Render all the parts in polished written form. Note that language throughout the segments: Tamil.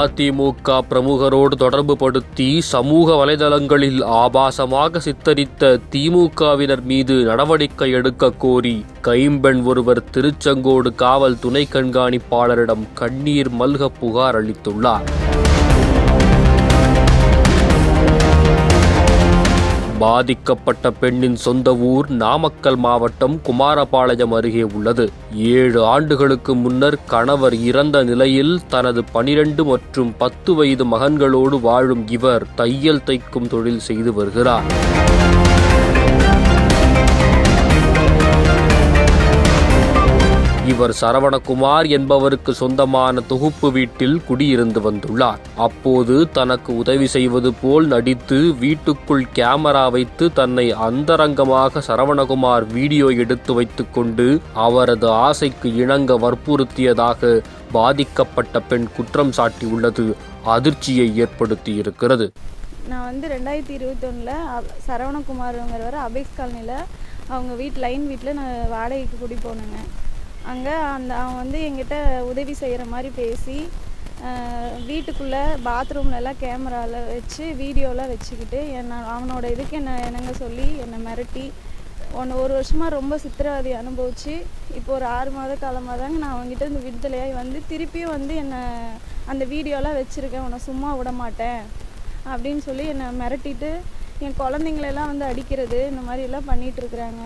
அதிமுக பிரமுகரோடு தொடர்பு படுத்தி சமூக வலைதளங்களில் ஆபாசமாக சித்தரித்த திமுகவினர் மீது நடவடிக்கை எடுக்க கோரி கைம்பெண் ஒருவர் திருச்செங்கோடு காவல் துணை கண்காணிப்பாளரிடம் கண்ணீர் மல்க புகார் அளித்துள்ளார். பாதிக்கப்பட்ட பெண்ணின் சொந்த ஊர் நாமக்கல் மாவட்டம் குமாரபாளையம் அருகே உள்ளது. 7 ஆண்டுகளுக்கு முன்னர் கணவர் இறந்த நிலையில் தனது 12 மற்றும் 10 வயது மகன்களோடு வாழும் இவர் தையல் தைக்கும் தொழில் செய்து வருகிறார். இவர் சரவணகுமார் என்பவருக்கு சொந்தமான தொகுப்பு வீட்டில் குடியிருந்து வந்துள்ளார். அப்போது தனக்கு உதவி செய்வது போல் நடித்து வீட்டுக்குள் கேமரா வைத்து தன்னை அந்தரங்கமாக சரவணகுமார் வீடியோ எடுத்து வைத்துக் கொண்டு அவரது ஆசைக்கு இணங்க வற்புறுத்தியதாக பாதிக்கப்பட்ட பெண் குற்றம் சாட்டியுள்ளது அதிர்ச்சியை ஏற்படுத்தி இருக்கிறது. நான் 2021 சரவணகுமார்ங்கிறவர் அபேக்ஸ் காலனியில் அவங்க லைன் வீட்டில் நான் வாடகைக்கு குடி போனேங்க. அங்கே அவன் என்கிட்ட உதவி செய்கிற மாதிரி பேசி வீட்டுக்குள்ளே பாத்ரூம்லலாம் கேமராவில் வச்சு வீடியோலாம் வச்சுக்கிட்டு அவனோட இதுக்கு என்னங்க சொல்லி என்னை மிரட்டி 1 வருஷமாக ரொம்ப சித்திரவதை அனுபவிச்சு இப்போ ஒரு 6 மாத காலமாக தாங்க நான் அவங்ககிட்ட இந்த விடுதலையாகி திருப்பியும் என்னை அந்த வீடியோலாம் வச்சுருக்கேன், உன்னை சும்மா விட மாட்டேன் அப்படின்னு சொல்லி என்னை மிரட்டிட்டு என் குழந்தைங்களெல்லாம் அடிக்கிறது இந்த மாதிரிலாம் பண்ணிகிட்ருக்குறாங்க.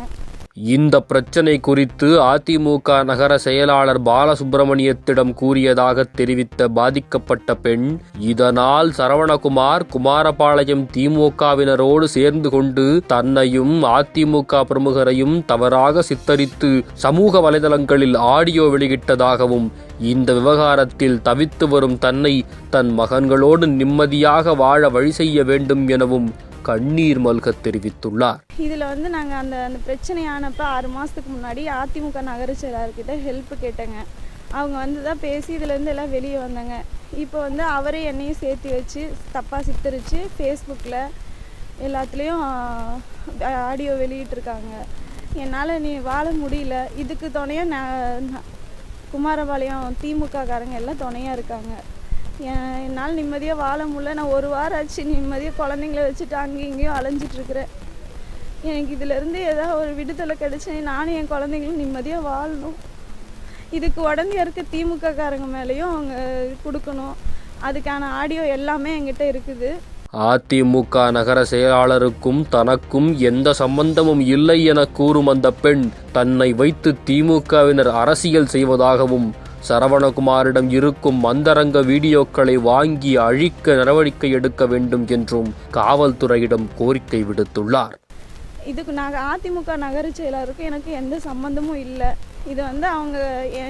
இந்த பிரச்சனை குறித்து அதிமுக நகர செயலாளர் பாலசுப்பிரமணியத்திடம் கூறியதாக தெரிவித்த பாதிக்கப்பட்ட பெண், இதனால் சரவணகுமார் குமாரபாளையம் திமுகவினரோடு சேர்ந்து கொண்டு தன்னையும் அதிமுக பிரமுகரையும் தவறாக சித்தரித்து சமூக வலைதளங்களில் ஆடியோ வெளியிட்டதாகவும், இந்த விவகாரத்தில் தவித்து வரும் தன்னை தன் மகன்களோடு நிம்மதியாக வாழ வழி செய்ய வேண்டும் எனவும் கண்ணீர் மல்க தெரிவித்துள்ளார். இதில் நாங்கள் அந்த பிரச்சனையானப்போ 6 மாதத்துக்கு முன்னாடி அதிமுக நகர செயலாளர்கிட்ட ஹெல்ப் கேட்டேங்க. அவங்க தான் பேசி இதுலேருந்து எல்லாம் வெளியே வந்தாங்க. இப்போ அவரே என்னையும் சேர்த்து வச்சு தப்பாக சித்தரித்து ஃபேஸ்புக்கில் எல்லாத்துலேயும் ஆடியோ வெளியிட்டிருக்காங்க. என்னால் நீ வாழ முடியல, இதுக்கு துணையாக குமாரபாளையம் திமுக காரங்க எல்லாம் துணையாக இருக்காங்க. என்னால் நிம்மதியாக வாழ முடியல. நான் 1 வாரம் ஆச்சு நிம்மதியாக குழந்தைங்கள வச்சுட்டு அங்கேயும் இங்கேயும் அலைஞ்சிட்ருக்குறேன். எனக்கு இதிலேருந்து ஏதாவது ஒரு விடுதலை கிடச்சி நானும் என் குழந்தைங்களும் நிம்மதியாக வாழணும். இதுக்கு உடனே இருக்க திமுக காரங்க மேலேயும் அவங்க கொடுக்கணும். அதுக்கான ஆடியோ எல்லாமே என்கிட்ட இருக்குது. அதிமுக நகர செயலாளருக்கும் தனக்கும் எந்த சம்பந்தமும் இல்லை என கூறும் அந்த பெண் தன்னை வைத்து திமுகவினர் அரசியல் செய்வதாகவும், சரவணகுமாரிடம் இருக்கும் மந்தரங்க வீடியோக்களை வாங்கி அழிக்க நடவடிக்கை எடுக்க வேண்டும் என்றும் காவல்துறையிடம் கோரிக்கை விடுத்துள்ளார். இதுக்கு நாங்கள் அதிமுக நகர செயலாளருக்கும் எனக்கு எந்த சம்பந்தமும் இல்லை. இது அவங்க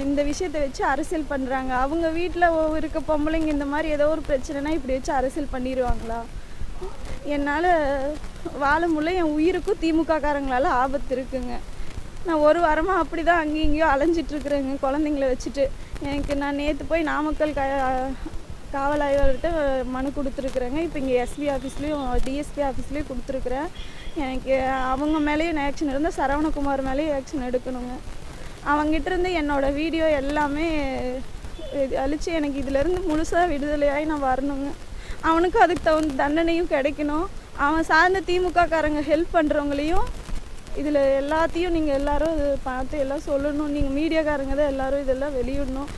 இந்த விஷயத்தை வச்சு அரசியல் பண்ணுறாங்க. அவங்க வீட்டில் இருக்க பொம்பளைங்க இந்த மாதிரி ஏதோ ஒரு பிரச்சனைனா இப்படி வச்சு அரசியல் பண்ணிடுவாங்களா? என்னால் வாழ முடியல. என் உயிருக்கும் திமுக காரங்களால் ஆபத்து இருக்குங்க. நான் 1 வாரமாக அப்படி தான் அங்கேயும் இங்கேயும் அலைஞ்சிட்ருக்குறேங்க குழந்தைங்கள வச்சுட்டு. நான் நேற்று போய் நாமக்கல் காவல் ஆய்வாளர்கிட்ட மனு கொடுத்துருக்குறேங்க. இப்போ இங்கே எஸ்பி ஆஃபீஸ்லேயும் டிஎஸ்பி ஆஃபீஸ்லேயும் கொடுத்துருக்குறேன். எனக்கு அவங்க மேலேயும் ஆக்ஷன் இருந்தால் சரவணகுமார் மேலேயும் ஆக்ஷன் எடுக்கணுங்க. அவங்ககிட்ட இருந்து என்னோடய வீடியோ எல்லாமே அழித்து எனக்கு இதிலேருந்து முழுசாக விடுதலையாகி நான் வரணுங்க. அவனுக்கும் அதுக்கு தகுந்த தண்டனையும் கிடைக்கணும். அவன் சார்ந்த திமுக காரங்க ஹெல்ப் பண்ணுறவங்களையும் இதில் எல்லாத்தையும் நீங்கள் எல்லோரும் பார்த்து எல்லாம் சொல்லணும். நீங்கள் மீடியாக்காரங்க தான் எல்லோரும் இதெல்லாம் வெளியிடணும்.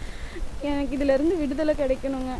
எனக்கு இதிலேருந்து விடுதலை கிடைக்கணுங்க.